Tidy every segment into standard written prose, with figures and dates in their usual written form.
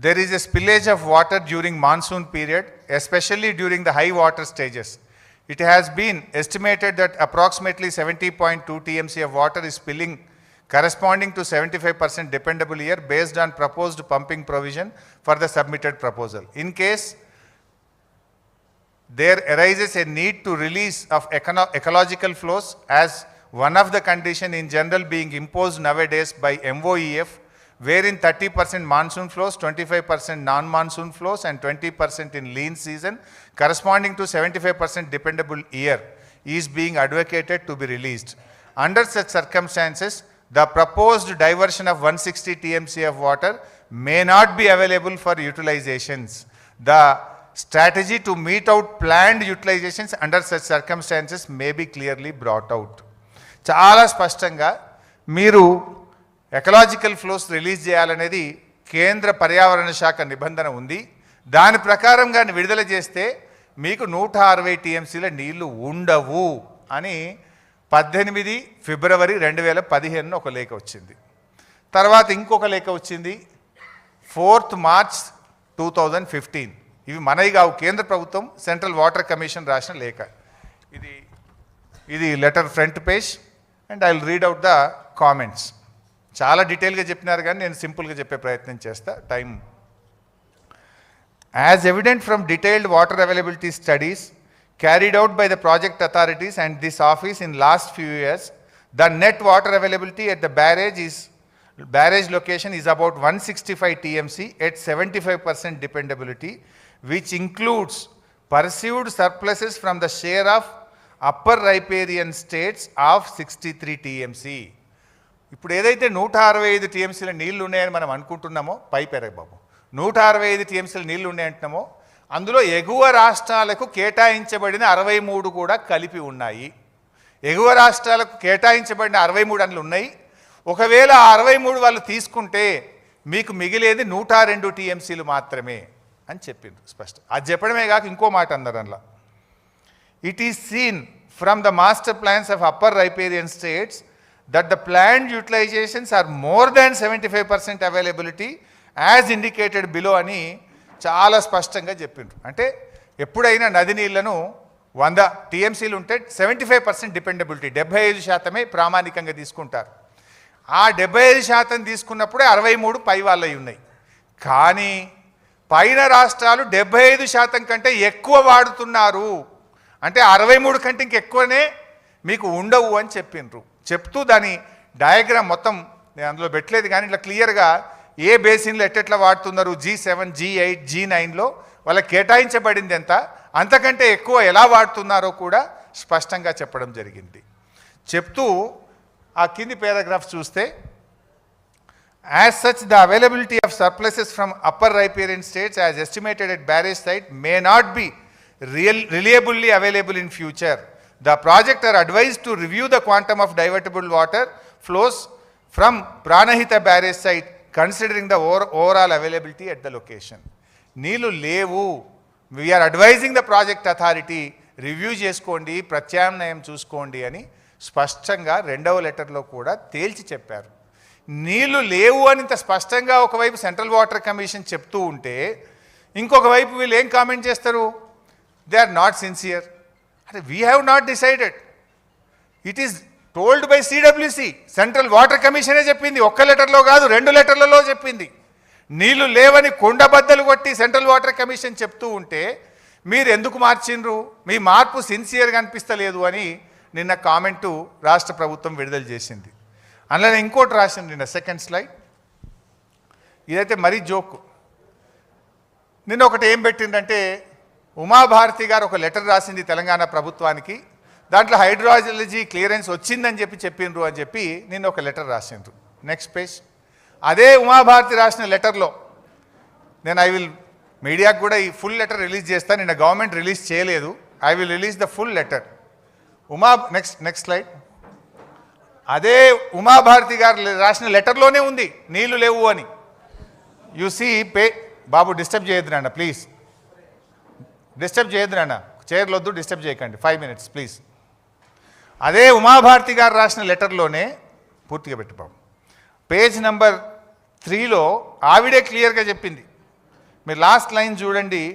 there is a spillage of water during monsoon period, especially during the high water stages. It has been estimated that approximately 70.2 TMC of water is spilling, corresponding to 75% dependable year based on proposed pumping provision for the submitted proposal. In case there arises a need to release of ecological flows as one of the condition in general being imposed nowadays by MOEF, wherein 30% monsoon flows, 25% non-monsoon flows and 20% in lean season corresponding to 75% dependable year is being advocated to be released. Under such circumstances, the proposed diversion of 160 TMC of water may not be available for utilizations. The strategy to meet out planned utilizations under such circumstances may be clearly brought out. చాలా స్పష్టంగా మీరు ecological flows release చేయాలనేది కేంద్ర పర్యావరణ శాఖ నిబంధన ఉంది. దాని ప్రకారంగా విడుదల చేస్తే మీకు 160 టీఎంసీల నీళ్లు ఉండవు అని 18 ఫిబ్రవరి 2015 ఒక లేఖ వచ్చింది. తర్వాత ఇంకొక లేఖ వచ్చింది 4th మార్చ్ 2015. ఇవి మనవి కావు, కేంద్ర ప్రభుత్వం సెంట్రల్ వాటర్ కమిషన్ రాసిన లేఖ. ఇది letter front page and I will read out the comments. చాలా డీటెయిల్గా చెప్పినారు కానీ నేను సింపుల్గా చెప్పే ప్రయత్నం చేస్తా time. As evident from detailed water availability studies carried out by the project authorities and this office in last few years, the net water availability at the barrage location is about 165 TMC at 75% dependability, which includes perceived surpluses from the share of upper riparian states of 63 TMC. ఇప్పుడు ఏదైతే 165 టీఎంసీల నీళ్లు ఉన్నాయని మనం అనుకుంటున్నామో, పైపెరగ బాబు 165 టీఎంసీల నీళ్లు ఉన్నాయంటున్నామో, అందులో ఎగువ రాష్ట్రాలకు కేటాయించబడిన 63 కూడా కలిపి ఉన్నాయి. ఎగువ రాష్ట్రాలకు కేటాయించబడిన 63 అందులో ఉన్నాయి. ఒకవేళ 63 వాళ్ళు తీసుకుంటే మీకు మిగిలేది 102 టీఎంసీలు మాత్రమే అని చెప్పిండ్రు స్పష్టం. అది చెప్పడమే కాక ఇంకో మాట అన్నారు అందులో. It is seen from the master plans of upper riparian states that the planned utilizations are more than 75% availability as indicated below అని చాలా స్పష్టంగా చెప్పిండ్రు. అంటే ఎప్పుడైనా నది నీళ్లను 100 టీఎంసీలు ఉంటే 75% డిపెండబిలిటీ, 75% ప్రామాణికంగా తీసుకుంటారు. ఆ 75% తీసుకున్నప్పుడే 63 పై వాళ్ళవి ఉన్నాయి. కానీ పైన రాష్ట్రాలు 75% కంటే ఎక్కువ వాడుతున్నారు. అంటే 63 కంటే ఇంకెక్కువనే మీకు ఉండవు అని చెప్పిండ్రు. చెప్తూ దాని డయాగ్రామ్ మొత్తం నేను అందులో పెట్టలేదు కానీ ఇట్లా క్లియర్గా ఏ బేసిన్లో ఎట్టెట్లా వాడుతున్నారు, G7, G8, G9లో వాళ్ళకి కేటాయించబడింది ఎంత, అంతకంటే ఎక్కువ ఎలా వాడుతున్నారో కూడా స్పష్టంగా చెప్పడం జరిగింది. చెప్తూ ఆ కింది పారాగ్రాఫ్ చూస్తే, as such the availability of surpluses from upper riparian states as estimated at barrage site may not be reliably available in future. The project are advised to review the quantum of divertible water flows from Pranahita barrage site considering the overall availability at the location. నీళ్ళు లేవు, we are advising the project authority review చేసుకోండి, ప్రత్యామ్నాయం చూసుకోండి అని స్పష్టంగా 2వ లెటర్లో కూడా తేల్చి చెప్పారు. నీళ్లు లేవు అని ఇంత స్పష్టంగా ఒకవైపు సెంట్రల్ వాటర్ కమిషన్ చెప్తూ ఉంటే ఇంకొక వైపు వీళ్ళు ఏం కామెంట్ చేస్తారు, దే ఆర్ నాట్ సిన్సియర్. అంటే we have not decided, it is told by CWC. Central water కమిషనే చెప్పింది, ఒక్క లెటర్లో కాదు 2 లెటర్లలో చెప్పింది. నీళ్లు లేవని కొండబద్దలు కొట్టి సెంట్రల్ వాటర్ కమిషన్ చెప్తూ ఉంటే మీరు ఎందుకు మార్చిండ్రు, మీ మార్పు సిన్సియర్గా అనిపిస్తలేదు అని నిన్న కామెంటు రాష్ట్ర ప్రభుత్వం విడుదల చేసింది. అందులో ఇంకోటి రాసింది నిన్న, సెకండ్ స్లైడ్. ఇదైతే మరీ జోక్. నిన్న ఒకటి ఏం పెట్టిందంటే, ఉమాభారతి గారు ఒక లెటర్ రాసింది తెలంగాణ ప్రభుత్వానికి, దాంట్లో హైడ్రాలజీ క్లియరెన్స్ వచ్చిందని చెప్పిండ్రు అని చెప్పి నిన్న ఒక లెటర్ రాసిండ్రు. Next page. అదే ఉమాభారతి రాసిన లెటర్లో నేను మీడియాకు కూడా ఈ ఫుల్ లెటర్ రిలీజ్ చేస్తాను. నిన్న గవర్నమెంట్ రిలీజ్ చేయలేదు, I will release the full letter. Next slide. అదే ఉమాభారతి గారు రాసిన లెటర్లోనే ఉంది నీళ్లు లేవు అని. యు సీ బాబు డిస్టర్బ్ చేయొద్దు నాన్న ప్లీజ్, డిస్టర్బ్ చేయొద్దు నాన్న, చైర్లు వద్దు, డిస్టర్బ్ చేయకండి, 5 minutes ప్లీజ్. అదే ఉమాభారతి గారు రాసిన లెటర్లోనే పూర్తిగా పెట్టి బాబు, పేజ్ నెంబర్ 3లో ఆవిడే క్లియర్గా చెప్పింది, మీరు లాస్ట్ లైన్ చూడండి.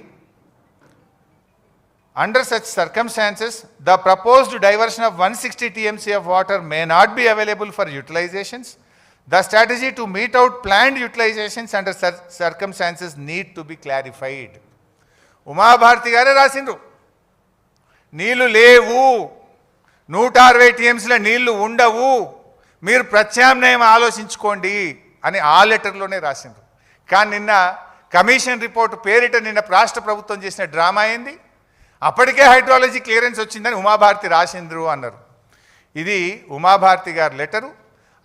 Under such circumstances, the proposed diversion of 160 TMC of water may not be available for utilizations. The strategy to meet out planned utilizations under such circumstances need to be clarified. Uma Bharti గారే రాసిండ్రు, నీళ్లు లేవు, 160 TMCల నీళ్లు ఉండవు, మీరు ప్రత్యామ్నాయం ఆలోచించుకోండి అని ఆ లెటర్లోనే రాసిండ్రు. కానీ నిన్న కమిషన్ రిపోర్ట్ పేరిట నిన్న రాష్ట్ర ప్రభుత్వం చేసిన డ్రామా ఏంది? అప్పటికే హైడ్రాలజీ క్లియరెన్స్ వచ్చిందని ఉమాభారతి రాసిండ్రు అన్నారు. ఇది ఉమాభారతి గారి లెటరు.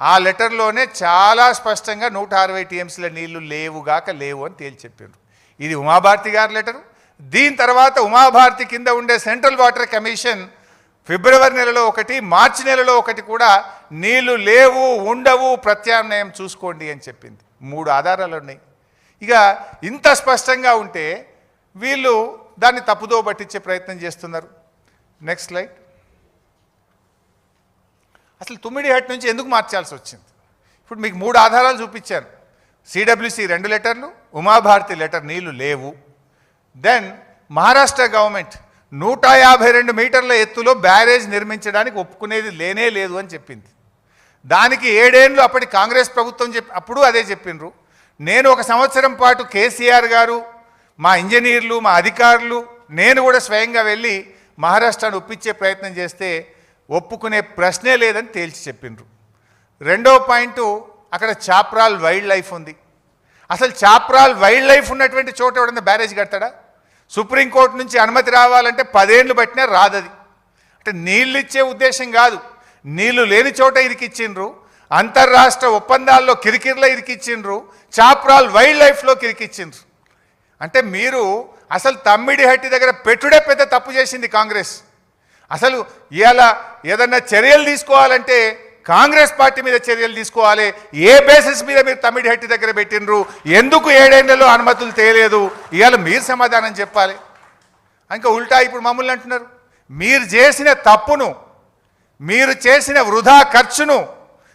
ఆ లెటర్లోనే చాలా స్పష్టంగా 160 TMCల నీళ్లు లేవుగాక లేవు అని తేల్చి చెప్పారు. ఇది ఉమాభారతి గారి లెటరు. దీని తర్వాత ఉమాభారతి కింద ఉండే సెంట్రల్ వాటర్ కమిషన్ ఫిబ్రవరి నెలలో ఒకటి, మార్చి నెలలో ఒకటి కూడా నీళ్లు లేవు, ఉండవు, ప్రత్యామ్నాయం చూసుకోండి అని చెప్పింది. 3 ఆధారాలు ఉన్నాయి. ఇక ఇంత స్పష్టంగా ఉంటే వీళ్ళు దాన్ని తప్పుదో పట్టించే ప్రయత్నం చేస్తున్నారు. Next slide. అసలు తుమ్మిడిహట్టు నుంచి ఎందుకు మార్చాల్సి వచ్చింది? ఇప్పుడు మీకు 3 ఆధారాలు చూపించాను. సిడబ్ల్యూసి 2 లెటర్లు, ఉమాభారతి లెటర్ నీళ్లు లేవు. దెన్ మహారాష్ట్ర గవర్నమెంట్ 152 మీటర్ల ఎత్తులో బ్యారేజ్ నిర్మించడానికి ఒప్పుకునేది లేనే లేదు అని చెప్పింది. దానికి 7 ఏళ్ళు అప్పటి కాంగ్రెస్ ప్రభుత్వం అప్పుడు అదే చెప్పిండ్రు. నేను 1 సంవత్సరం పాటు కేసీఆర్ గారు, మా ఇంజనీర్లు, మా అధికారులు, నేను కూడా స్వయంగా వెళ్ళి మహారాష్ట్రను ఒప్పించే ప్రయత్నం చేస్తే ఒప్పుకునే ప్రశ్నే లేదని తేల్చి చెప్పిండ్రు. 2వ పాయింట్, అక్కడ చాప్రాల్ వైల్డ్ లైఫ్ ఉంది. అసలు చాప్రాల్ వైల్డ్ లైఫ్ ఉన్నటువంటి చోట ఎవడన్నా బ్యారేజ్ కడతాడా? సుప్రీంకోర్టు నుంచి అనుమతి రావాలంటే 10 ఏళ్ళు పట్టినా రాదది. అంటే నీళ్ళు ఇచ్చే ఉద్దేశం కాదు, నీళ్లు లేని చోట ఇరికిచ్చిండ్రు, అంతర్రాష్ట్ర ఒప్పందాల్లో కిరికిర్లో ఇరికిచ్చిండ్రు, చాప్రాల్ వైల్డ్ లైఫ్లో కిరికిచ్చిండ్రు. అంటే మీరు అసలు తమ్మిడిహట్టి దగ్గర పెట్టుడే పెద్ద తప్పు చేసింది కాంగ్రెస్. అసలు ఇవాళ ఏదన్నా చర్యలు తీసుకోవాలంటే కాంగ్రెస్ పార్టీ మీద చర్యలు తీసుకోవాలి. ఏ బేసిస్ మీద మీరు తమ్మిడిహట్టి దగ్గర పెట్టినరు? ఎందుకు 7 ఏళ్లలో అనుమతులు తేలేదు? ఇవాళ మీరు సమాధానం చెప్పాలి. ఇంకా ఉల్టా ఇప్పుడు మమ్మల్ని అంటున్నారు. మీరు చేసిన తప్పును, మీరు చేసిన వృధా ఖర్చును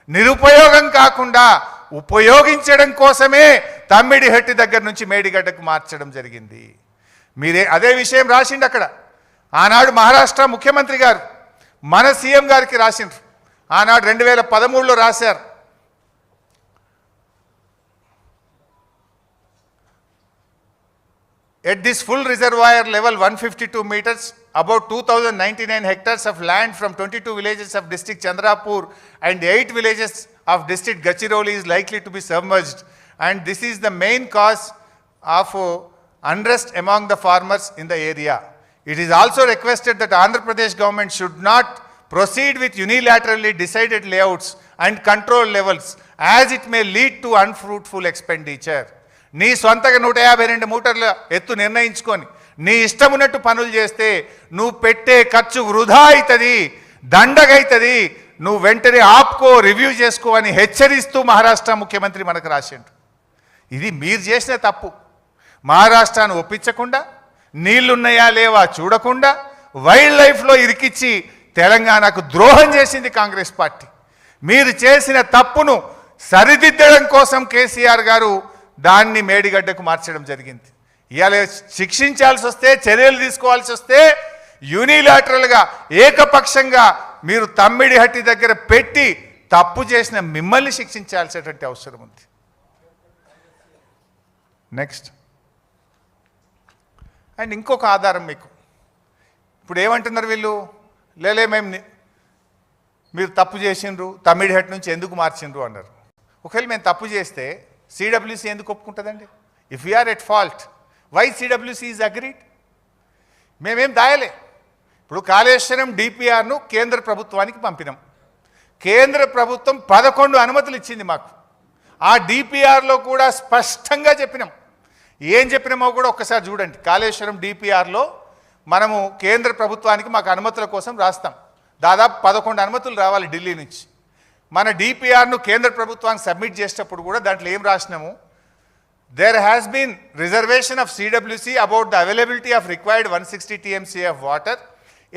నిరుపయోగం కాకుండా ఉపయోగించడం కోసమే తమ్మిడిహట్టి దగ్గర నుంచి మేడిగడ్డకు మార్చడం జరిగింది. మీరే అదే విషయం రాసిండు అక్కడ. ఆనాడు మహారాష్ట్ర ముఖ్యమంత్రి గారు మన సీఎం గారికి రాసిండ్రు. ఆనాడు 2013లో రాశారు. At this full reservoir level 152 meters, about 2099 hectares of land from 22 villages of district Chandrapur and 8 villages of district Gachiroli is likely to be submerged, and this is the main cause of unrest among the farmers in the area. It is also requested that Andhra Pradesh government should not proceed with unilaterally decided layouts and control levels, as it may lead to unfruitful expenditure. నీ సొంతగా 152 మీటర్ల ఎత్తు నిర్ణయించుకొని నీ ఇష్టం ఉన్నట్టు పనులు చేస్తే నువ్వు పెట్టే ఖర్చు వృధా అవుతుంది, దండగైతుంది. నువ్వు వెంటనే ఆపుకో, రివ్యూ చేసుకో అని హెచ్చరిస్తూ మహారాష్ట్ర ముఖ్యమంత్రి మనకు రాసిండు. ఇది మీరు చేసిన తప్పు. మహారాష్ట్రను ఒప్పించకుండా, నీళ్లున్నాయా లేవా చూడకుండా, వైల్డ్ లైఫ్లో ఇరికిచ్చి తెలంగాణకు ద్రోహం చేసింది కాంగ్రెస్ పార్టీ. మీరు చేసిన తప్పును సరిదిద్దడం కోసం కేసీఆర్ గారు దాన్ని మేడిగడ్డకు మార్చడం జరిగింది. ఇవాళ శిక్షించాల్సి వస్తే, చర్యలు తీసుకోవాల్సి వస్తే యూనిలాటరల్గా ఏకపక్షంగా మీరు తమ్మిడిహట్టి దగ్గర పెట్టి తప్పు చేసిన మిమ్మల్ని శిక్షించాల్సినటువంటి అవసరం ఉంది. నెక్స్ట్. అండ్ ఇంకొక ఆధారం మీకు. ఇప్పుడు ఏమంటున్నారు వీళ్ళు? లేలే మీరు తప్పు చేసిండ్రు, తమ్మిడిహట్టి నుంచి ఎందుకు మార్చిండ్రు అన్నారు. ఒకవేళ మేము తప్పు చేస్తే సిడబ్ల్యూసి ఎందుకు ఒప్పుకుంటుందండి? If we are at fault, why CWC is agreed? మేమేం దాయలే. ఇప్పుడు కాళేశ్వరం డిపిఆర్ను కేంద్ర ప్రభుత్వానికి పంపినాం. కేంద్ర ప్రభుత్వం 11 అనుమతులు ఇచ్చింది మాకు. ఆ డిపిఆర్లో కూడా స్పష్టంగా చెప్పినాం. ఏం చెప్పినామో కూడా ఒక్కసారి చూడండి. కాళేశ్వరం డిపిఆర్లో మనము కేంద్ర ప్రభుత్వానికి మాకు అనుమతుల కోసం రాస్తాం. దాదాపు 11 అనుమతులు రావాలి ఢిల్లీ నుంచి. మన డిపిఆర్ను కేంద్ర ప్రభుత్వానికి సబ్మిట్ చేసేటప్పుడు కూడా దాంట్లో ఏం రాసినాము? There has been reservation of CWC about the availability of required 160 TMC of water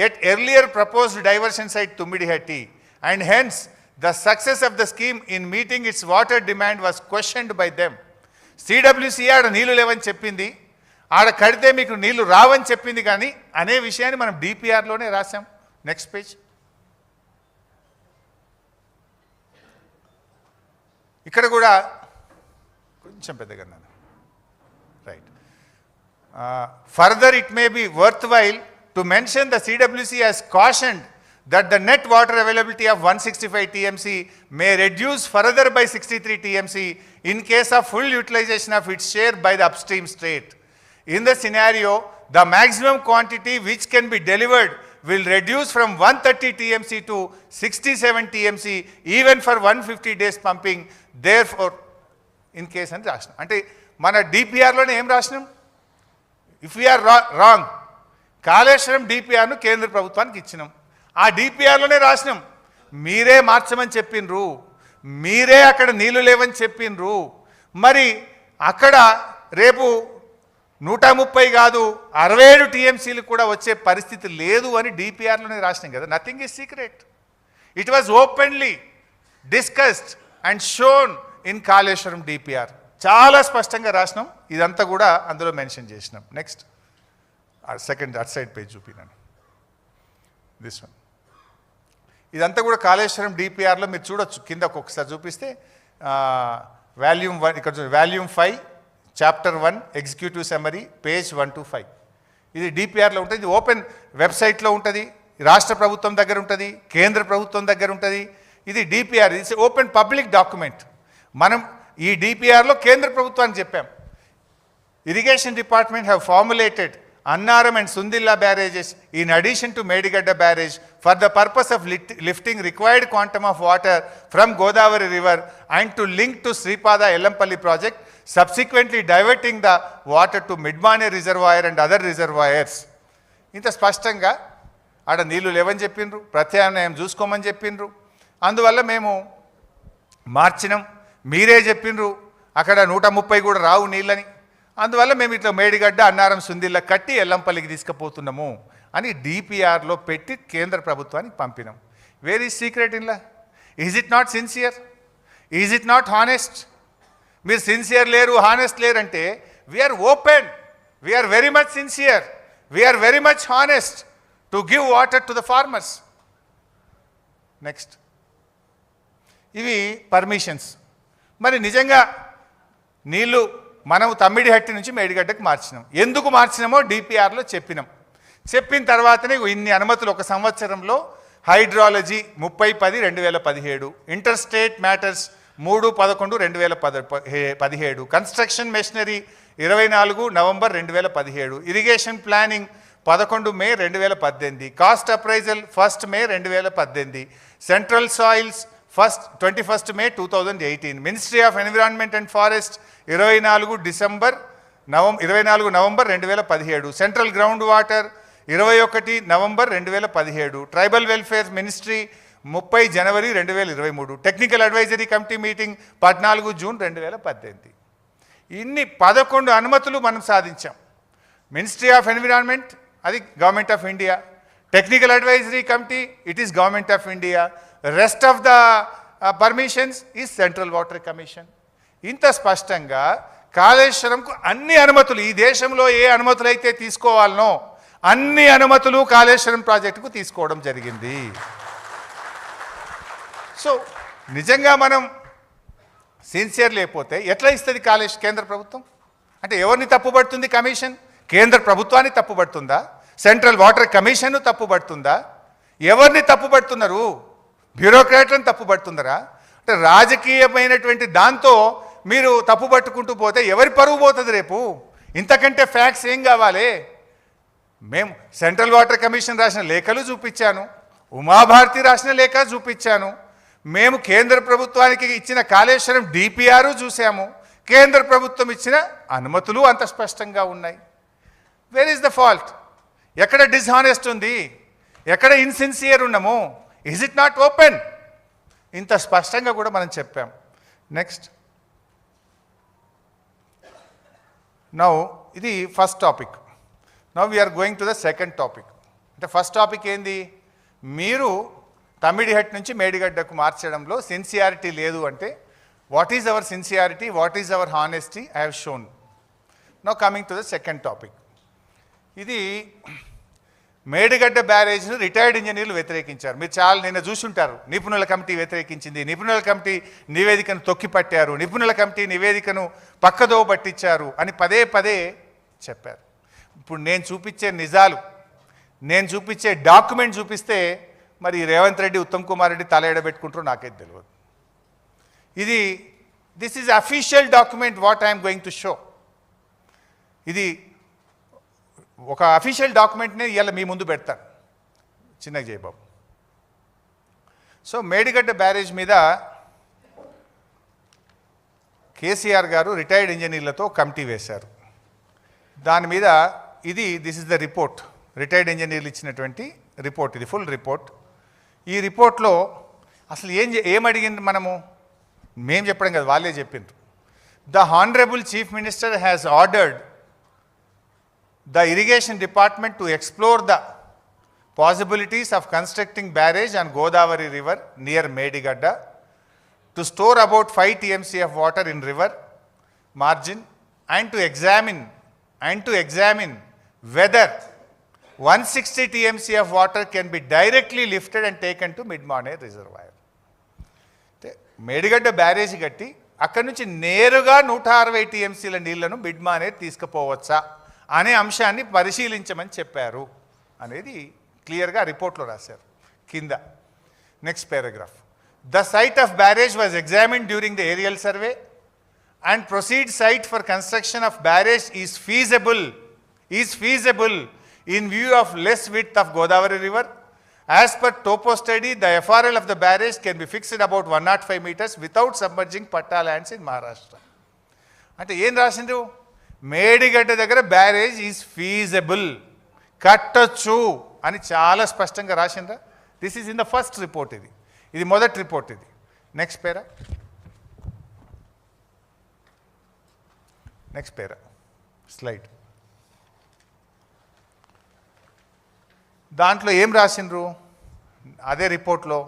at earlier proposed diversion site Tummidihatti, and hence the success of the scheme in meeting its water demand was questioned by them. CWC ఆడ నీళ్లు లేవని చెప్పింది, ఆడ కడితే మీకు నీళ్లు రావని చెప్పింది కానీ అనే విషయాన్ని మనం డిపిఆర్లోనే రాసాం. Next page. ఇక్కడ కూడా కొంచెం పెద్దగా right. Further it may be worth while to mention the CWC has cautioned that the net water availability of 165 TMC may reduce further by 63 TMC in case of full utilization of its share by the upstream state. In the scenario, the maximum quantity which can be delivered will reduce from 130 TMC to 67 TMC even for 150 days pumping. Therefore, in case అని రాసినాం. అంటే మన డిపిఆర్లోనే ఏం రాసినాం? If we are wrong, Kaleshwaram డిపిఆర్ను కేంద్ర ప్రభుత్వానికి ఇచ్చినాం. ఆ డిపిఆర్లోనే రాసినాం మీరే మార్చమని చెప్పిండ్రు, మీరే అక్కడ నీళ్లు లేవని చెప్పిండ్రు. మరి అక్కడ రేపు 130 కాదు 67 TMCలు కూడా వచ్చే పరిస్థితి లేదు అని డిపిఆర్లోనే రాసినాం కదా. Nothing is secret. It was openly discussed and shown in Kaleshwaram DPR. చాలా స్పష్టంగా రాసినాం. ఇదంతా కూడా అందులో మెన్షన్ చేసినాం. Next second at side page చూపినాను, దిస్ వన్. ఇదంతా కూడా కాళేశ్వరం డిపిఆర్లో మీరు చూడొచ్చు. కింద ఒక్కొక్కసారి చూపిస్తే వాల్యూమ్ 1, ఇక్కడ volume 5 chapter 1 executive summary page 1 to 5. ఇది డిపిఆర్లో ఉంటుంది. ఇది ఓపెన్ వెబ్సైట్లో ఉంటుంది. రాష్ట్ర ప్రభుత్వం దగ్గర ఉంటుంది, కేంద్ర ప్రభుత్వం దగ్గర ఉంటుంది. ఇది DPR, it's open public document. మనం ఈ డిపిఆర్లో కేంద్ర ప్రభుత్వానికి చెప్పాం, irrigation department have formulated Annaram and Sundilla barrages in addition to Medigadda barrage for the purpose of lifting required quantum of water from Godavari river and to link to Sripada Ellampalli project, subsequently diverting the water to Midmane reservoir and other reservoirs. ఇంత స్పష్టంగా ఆడ నీళ్లు లేవని చెప్పిండ్రు, ప్రత్యామ్నాయం చూసుకోమని చెప్పిండ్రు. అందువల్ల మేము మార్చినాం. మీరే చెప్పిండ్రు అక్కడ 130 కూడా రావు నీళ్ళని. అందువల్ల మేము ఇట్లా మేడిగడ్డ అన్నారం సుందిల్ల కట్టి ఎల్లంపల్లికి తీసుకుపోతున్నాము అని డిపిఆర్లో పెట్టి కేంద్ర ప్రభుత్వానికి పంపినాం. వేర్ ఈజ్ సీక్రెట్ ఇన్లా? Is it not sincere? Is it not honest? మీరు సిన్సియర్ లేరు, హానెస్ట్ లేరు అంటే we are open, we are very much sincere, we are very much honest to give water to the farmers. Next, ఇవి పర్మిషన్స్. మరి నిజంగా నీళ్ళు మనం తమ్మిడిహట్టి నుంచి మేడిగడ్డకు మార్చినాం. ఎందుకు మార్చినామో డిపిఆర్లో చెప్పినాం. చెప్పిన తర్వాతనే ఇన్ని అనుమతులు ఒక సంవత్సరంలో hydrology 30/10/2017, inter state matters 3/11/2017, construction machinery 24 November 2017, irrigation planning 11 May 2018, cost appraisal 1 May 2018, central soils 21 May 2018, ministry of environment and forest 24 November 2017, central ground water 21 November 2017, tribal welfare ministry 30 January 2023, technical advisory committee meeting 14 June 2018. ఇన్ని 11 అనుమతులు మనం సాధించాం. Ministry of environment అది government of India, technical advisory committee it is government of India, rest of the permissions is central water commission. ఇంత స్పష్టంగా కాళేశ్వరంకు అన్ని అనుమతులు, ఈ దేశంలో ఏ అనుమతులు అయితే తీసుకోవాలనో అన్ని అనుమతులు కాళేశ్వరం ప్రాజెక్టుకు తీసుకోవడం జరిగింది. సో నిజంగా మనం సిన్సియర్ లేకపోతే ఎట్లా ఇస్తుంది కేంద్ర ప్రభుత్వం? అంటే ఎవరిని తప్పుపడుతుంది కమిషన్? కేంద్ర ప్రభుత్వాన్ని తప్పుపడుతుందా? సెంట్రల్ వాటర్ కమిషన్ను తప్పుపడుతుందా? ఎవరిని తప్పుపడుతున్నారు? బ్యూరోక్రాట్లను తప్పుపడుతున్నారా? అంటే రాజకీయమైనటువంటి దాంతో మీరు తప్పుపట్టుకుంటూ పోతే ఎవరి పరువు పోతుంది రేపు? ఇంతకంటే ఫ్యాక్ట్స్ ఏం కావాలి? మేము సెంట్రల్ వాటర్ కమిషన్ రాసిన లేఖలు చూపించాను, ఉమాభారతి రాసిన లేఖ చూపించాను, మేము కేంద్ర ప్రభుత్వానికి ఇచ్చిన కాళేశ్వరం డిపిఆర్ చూసాము, కేంద్ర ప్రభుత్వం ఇచ్చిన అనుమతులు అంత స్పష్టంగా ఉన్నాయి. Where is the fault? ఎక్కడ డిస్హానెస్ట్ ఉంది? ఎక్కడ ఇన్సిన్సియర్ ఉన్నాము? Is it not open? ఇంత స్పష్టంగా కూడా మనం చెప్పాం. నెక్స్ట్, నౌ ఇది first topic. Now we are going to the second topic. అంటే ఫస్ట్ టాపిక్ ఏంది? మీరు తమ్మిడిహట్ నుంచి మేడిగడ్డకు మార్చడంలో సిన్సియారిటీ లేదు అంటే what is our sincerity, what is our honesty? I have shown. Now coming to the second topic. ఇది మేడిగడ్డ బ్యారేజ్ను రిటైర్డ్ ఇంజనీర్లు వ్యతిరేకించారు. మీరు చాలా నిన్న చూసుంటారు. నిపుణుల కమిటీ వ్యతిరేకించింది, నిపుణుల కమిటీ నివేదికను తొక్కిపట్టారు, నిపుణుల కమిటీ నివేదికను పక్కదో పట్టించారు అని పదే పదే చెప్పారు. ఇప్పుడు నేను చూపించే నిజాలు, నేను చూపించే డాక్యుమెంట్ చూపిస్తే మరి రేవంత్ రెడ్డి, ఉత్తమ్ కుమార్ రెడ్డి తల ఎడబెట్టుకుంటారో నాకైతే తెలియదు. ఇది this is official document what I'm going to show. ఇది ఒక అఫీషియల్ డాక్యుమెంట్ని ఇవాళ మీ ముందు పెడతాను. చిన్నగా జయబాబు. సో మేడిగడ్డ బ్యారేజ్ మీద కేసీఆర్ గారు రిటైర్డ్ ఇంజనీర్లతో కమిటీ వేశారు. దాని మీద this is the report, retired ఇంజనీర్లు ఇచ్చినటువంటి రిపోర్ట్. ఇది ఫుల్ రిపోర్ట్. ఈ రిపోర్ట్లో అసలు ఏం అడిగింది మేము చెప్పడం కదా, వాళ్ళే చెప్పిండ్రు. The honourable chief minister has ordered the irrigation department to explore the possibilities of constructing barrage on Godavari river near Medigadda to store about 5 TMC of water in river margin and to examine whether 160 TMC of water can be directly lifted and taken to Mid-Money reservoir. Medigadda barrage కట్టి అక్కడి నుంచి నేరుగా 160 TMCల నీళ్లను మిడ్-మానేర్ తీసుకుపోవచ్చా అనే అంశాన్ని పరిశీలించమని చెప్పారు అనేది క్లియర్గా రిపోర్ట్లో రాశారు. కింద next paragraph, the site of barrage was examined during the aerial survey and proceed site for construction of barrage is feasible in view of less width of Godavari river. As per topo study, the FRL of the barrage can be fixed about 105 meters without submerging Patta lands in Maharashtra. అంటే ఏం రాసిండ్రు? మేడిగడ్డ దగ్గర barrage is feasible, కట్టొచ్చు అని చాలా స్పష్టంగా రాసిండ్రా. This is in the first report. ఇది మొదటి రిపోర్ట్. ఇది నెక్స్ట్ పేరా స్లైడ్. దాంట్లో ఏం రాసిండ్రు అదే రిపోర్ట్లో?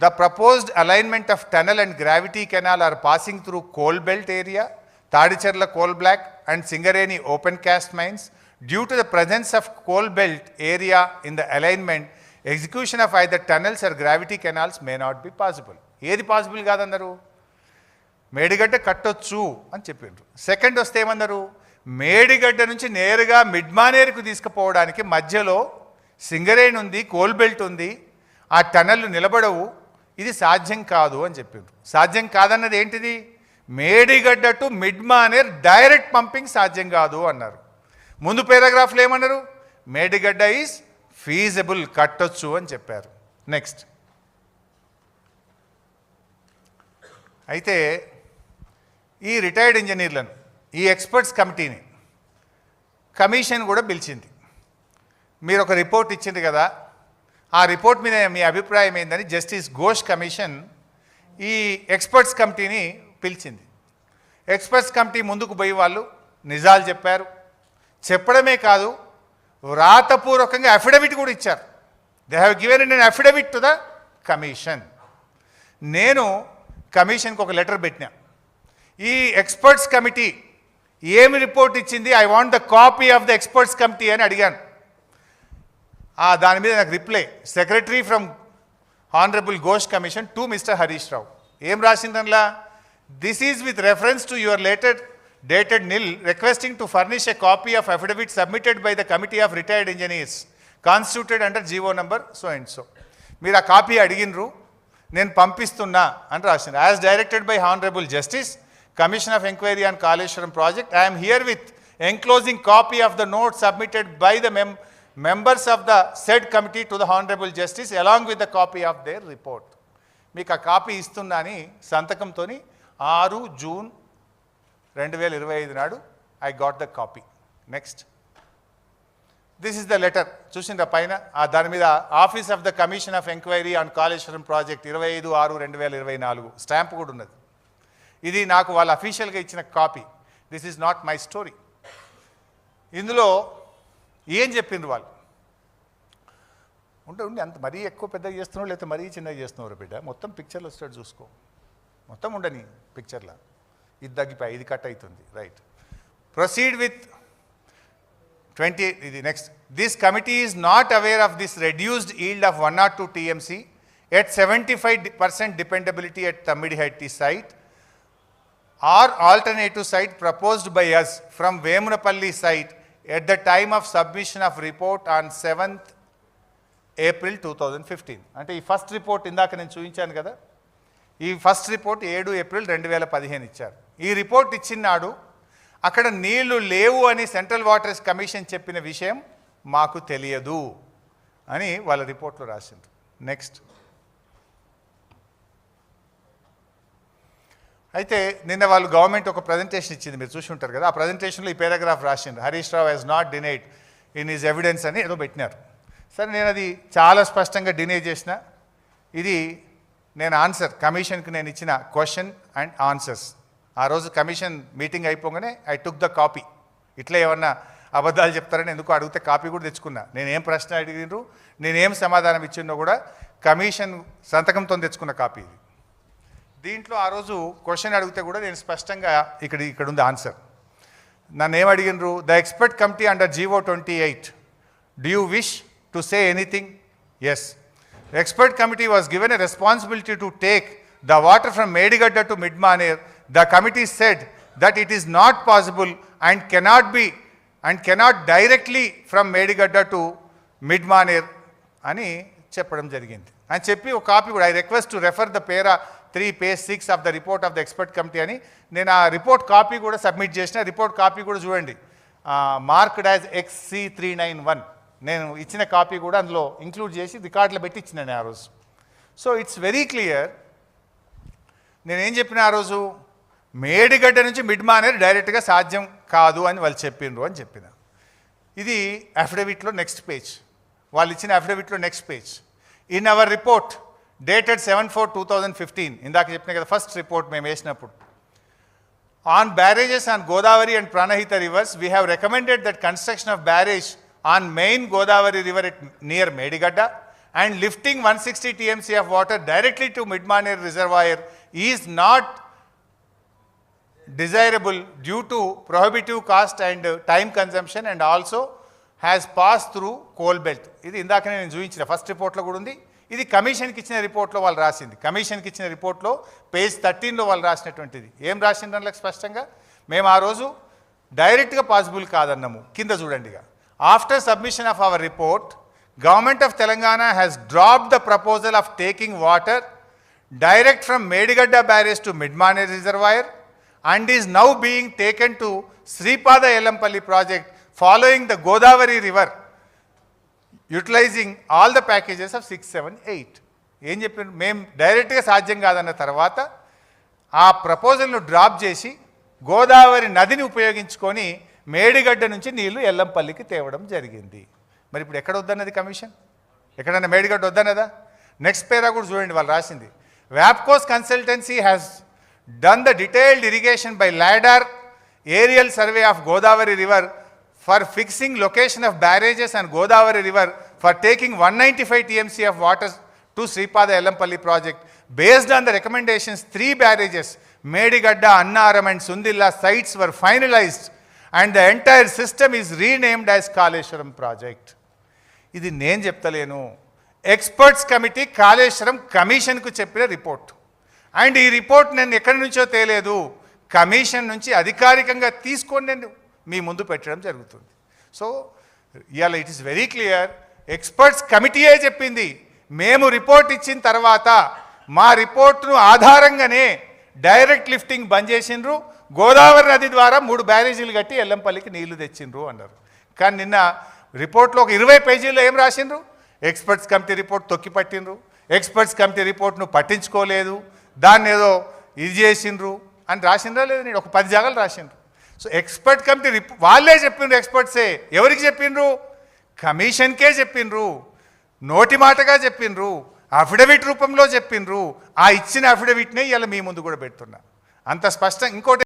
The proposed alignment of tunnel and gravity canal are passing through coal belt area, Tadicherla coal black and Singareni open cast mines. Due to the presence of coal belt area in the alignment, execution of either tunnels or gravity canals may not be possible. ఏది possible కాదన్నారు? మేడిగడ్డ కట్టొచ్చు అని చెప్పిండ్రు. Second వస్తే ఏమన్నారు? మేడిగడ్డ నుంచి నేరుగా మిడ్-మానేర్కు తీసుకుపోవడానికి మధ్యలో సింగరేణి ఉంది, కోల్ బెల్ట్ ఉంది, ఆ టనళ్ళు నిలబడవు, ఇది సాధ్యం కాదు అని చెప్పిండ్రు. సాధ్యం కాదన్నది ఏంటిది? మేడిగడ్డ టు మిడ్-మానేర్ డైరెక్ట్ పంపింగ్ సాధ్యం కాదు అన్నారు. ముందు పారాగ్రాఫ్లో ఏమన్నారు? మేడిగడ్డ ఈజ్ ఫీజబుల్, కట్టొచ్చు అని చెప్పారు. నెక్స్ట్, అయితే ఈ రిటైర్డ్ ఇంజనీర్లను, ఈ ఎక్స్పర్ట్స్ కమిటీని కమిషన్ కూడా పిలిచింది. మీరు ఒక రిపోర్ట్ ఇచ్చింది కదా, ఆ రిపోర్ట్ మీద మీ అభిప్రాయం ఏందని జస్టిస్ ఘోష్ కమిషన్ ఈ ఎక్స్పర్ట్స్ కమిటీని పిలిచింది. ఎక్స్పర్ట్స్ కమిటీ ముందుకు పోయి వాళ్ళు నిజాలు చెప్పారు. చెప్పడమే కాదు, వ్రాతపూర్వకంగా అఫిడవిట్ కూడా ఇచ్చారు. They have given an affidavit to the commission. నేను కమిషన్కి ఒక లెటర్ పెట్టినా. ఈ ఎక్స్పర్ట్స్ కమిటీ ఏమి రిపోర్ట్ ఇచ్చింది, I want the copy of the experts committee అని అడిగాను. దాని మీద నాకు reply, secretary from honourable Ghosh commission to mister Harish Rao. ఏం రాసిందనలా? This is with reference to your later dated nil requesting to furnish a copy of affidavit submitted by the committee of retired engineers constituted under GO number so and so. మీరు ఆ copy అడిగినరు, నేను పంపిస్తున్నా అని రాసింది. As directed by honourable justice commission of enquiry on Kaleshwaram project, I'm here with enclosing copy of the note submitted by the members of the said committee to the honorable justice along with the copy of their report. మీకు ఆ copy ఇస్తున్నా అని సంతకంతో 6 జూన్ 2025 నాడు I got the copy. Next, this is the letter. చూసిండ్రా పైన? దాని మీద office of the commission of enquiry on Kaleshwaram project 25/6/2024 stamp కూడా ఉన్నది. ఇది నాకు వాళ్ళు అఫీషియల్గా ఇచ్చిన copy. This is not my story. ఇందులో ఏం చెప్పిండ్రు వాళ్ళు? ఉండి అంత మరీ ఎక్కువ పెద్దగా చేస్తున్నావు, లేకపోతే మరీ చిన్నగా చేస్తున్నారు బిడ్డ, మొత్తం పిక్చర్లో వస్తాడు చూసుకో, మొత్తం ఉండని పిక్చర్లో. ఇది తగ్గిపోయి ఇది కట్ అవుతుంది, right. proceed with 20, next. This committee is not aware of this reduced yield of 102 TMC at 75% dependability at Tamidihatti site or alternative site proposed by us from Vemunapalli site at the time of submission of report on 7th April 2015. అంటే ఈ first report ఇందాక నేను చూపించాను కదా, ఈ first report 7 April 2015 ఇచ్చారు. ఈ report ఇచ్చినాడు అక్కడ నీళ్లు లేవు అని సెంట్రల్ వాటర్స్ కమిషన్ చెప్పిన విషయం మాకు తెలియదు అని వాళ్ళ రిపోర్ట్లో రాసింది. నెక్స్ట్. అయితే నిన్న వాళ్ళు గవర్నమెంట్ ఒక ప్రజెంటేషన్ ఇచ్చింది, మీరు చూసి ఉంటారు కదా. ఆ ప్రజెంటేషన్లో ఈ పారాగ్రాఫ్ రాసింది, Harish Rao has not denied in his evidence అని ఏదో పెట్టినారు. సరే, నేను అది చాలా స్పష్టంగా డినై చేసిన. ఇది నేను ఆన్సర్ కమిషన్కి నేను ఇచ్చిన క్వశ్చన్ అండ్ ఆన్సర్స్. ఆ రోజు కమిషన్ మీటింగ్ అయిపోగానే ఐ టుక్ ద కాపీ. ఇట్లా ఏమన్నా అబద్ధాలు చెప్తారని ఎందుకు అడిగితే కాపీ కూడా తెచ్చుకున్నా. నేనేం ప్రశ్న అడిగినరు, నేనేం సమాధానం ఇచ్చిందో కూడా కమిషన్ సంతకంతో తెచ్చుకున్న కాపీ ఇది. దీంట్లో ఆ రోజు క్వశ్చన్ అడిగితే కూడా నేను స్పష్టంగా ఇక్కడ ఉంది ఆన్సర్. నన్ను ఏం అడిగినరు, the expert committee under GO 28, do you wish to say anything? Yes. Expert committee was given a responsibility to take the water from Medigadda to Midmaner. The committee said that it is not possible and cannot directly from Medigadda to Midmaner అని చెప్పడం జరిగింది. అని చెప్పి ఒక copy కూడా, I request to refer the para 3 page 6 of the report of the expert committee అని నేను ఆ రిపోర్ట్ కాపీ కూడా సబ్మిట్ చేసిన. రిపోర్ట్ కాపీ కూడా చూడండి, మార్క్డ్ యాజ్ XC391. నేను ఇచ్చిన కాపీ కూడా అందులో ఇంక్లూడ్ చేసి రికార్డులో పెట్టి ఇచ్చినాను ఆ రోజు. So it's very clear. నేనేం చెప్పిన ఆ రోజు, మేడిగడ్డ నుంచి మిడ్మానేర్ డైరెక్ట్గా సాధ్యం కాదు అని వాళ్ళు చెప్పిండ్రు అని చెప్పిన. ఇది అఫిడవిట్లో నెక్స్ట్ పేజ్, వాళ్ళు ఇచ్చిన అఫిడవిట్లో next page. In our report dated 7/4/2015, ఇందాక చెప్పిన కదా ఫస్ట్ రిపోర్ట్ మేము వేసినప్పుడు, on barrages on Godavari and Pranahita rivers we have recommended that construction of barrage on main Godavari river at near Medigadda and lifting 160 TMC of water directly to Midmaner reservoir is not desirable due to prohibitive cost and time consumption and also has passed through coal belt. ఇది ఇందాక నేను చూపించిన first రిపోర్ట్లో కూడా ఉంది. ఇది కమిషన్కి ఇచ్చిన రిపోర్ట్లో వాళ్ళు రాసింది. కమిషన్కి ఇచ్చిన రిపోర్ట్లో పేజ్ 13లో వాళ్ళు రాసినటువంటిది. ఏం రాసింది దాంట్లో స్పష్టంగా, మేము ఆ రోజు డైరెక్ట్గా పాసిబుల్ కాదన్నాము. కింద చూడండిగా, after submission of our report Government of Telangana has dropped the proposal of taking water direct from Medigadda barrage to Midmaner reservoir and is now being taken to Sripada Yellamapalli project following the Godavari river utilizing all the packages of 6, 7, 8. ఏం చెప్పారు, మేము డైరెక్ట్గా సాధ్యం కాదన్న తర్వాత ఆ ప్రపోజల్ను drop చేసి గోదావరి నదిని ఉపయోగించుకొని మేడిగడ్డ నుంచి నీళ్లు ఎల్లంపల్లికి తేవడం జరిగింది. మరి ఇప్పుడు ఎక్కడ వద్దన్నది కమిషన్? ఎక్కడన్నా మేడిగడ్డ వద్దన్నదా? నెక్స్ట్ పేరా కూడా చూడండి, వాళ్ళు రాసింది, వ్యాప్కోస్ consultancy has done the detailed irrigation by LiDAR aerial survey of Godavari river for fixing location of barrages and Godavari river for taking 195 TMC of water to Sripada Yellampalli project. Based on the recommendations 3 barrages, Medigadda, Annaram and Sundilla sites were finalized and the entire system is renamed as Kaleshwaram project. ఇది నేను చెప్తలేను, experts committee Kaleshwaram కమిషన్కు చెప్పిన report. And ఈ report నేను ఎక్కడి నుంచో తేలేదు, commission నుంచి అధికారికంగా తీసుకొని నేను మీ ముందు పెట్టడం జరుగుతుంది. సో ఇవాళ it is very clear, experts కమిటీయే చెప్పింది. మేము రిపోర్ట్ ఇచ్చిన తర్వాత మా రిపోర్ట్ను ఆధారంగానే డైరెక్ట్ లిఫ్టింగ్ బంద్ చేసిండ్రు, గోదావరి నది ద్వారా 3 బ్యారేజీలు కట్టి ఎల్లంపల్లికి నీళ్లు తెచ్చిండ్రు అన్నారు. కానీ నిన్న రిపోర్ట్లో ఒక 20 పేజీల్లో ఏం రాసిండ్రు, ఎక్స్పర్ట్స్ కమిటీ రిపోర్ట్ తొక్కి పట్టిండ్రు, ఎక్స్పర్ట్స్ కమిటీ రిపోర్ట్ను పట్టించుకోలేదు, దాన్ని ఏదో ఇది చేసిండ్రు అని రాసిండ్రా లేదు, నేను ఒక 10 జాగాలు రాసిండ్రు. సో ఎక్స్పర్ట్ కమిటీ వాళ్ళే చెప్పిండ్రు, ఎక్స్పర్ట్సే. ఎవరికి చెప్పిండ్రు? కమిషన్కే చెప్పిండ్రు, నోటి మాటగా చెప్పిండ్రు, అఫిడవిట్ రూపంలో చెప్పిండ్రు. ఆ ఇచ్చిన అఫిడవిట్నే ఇలా మీ ముందు కూడా పెడుతున్నా. అంత స్పష్టం. ఇంకోటి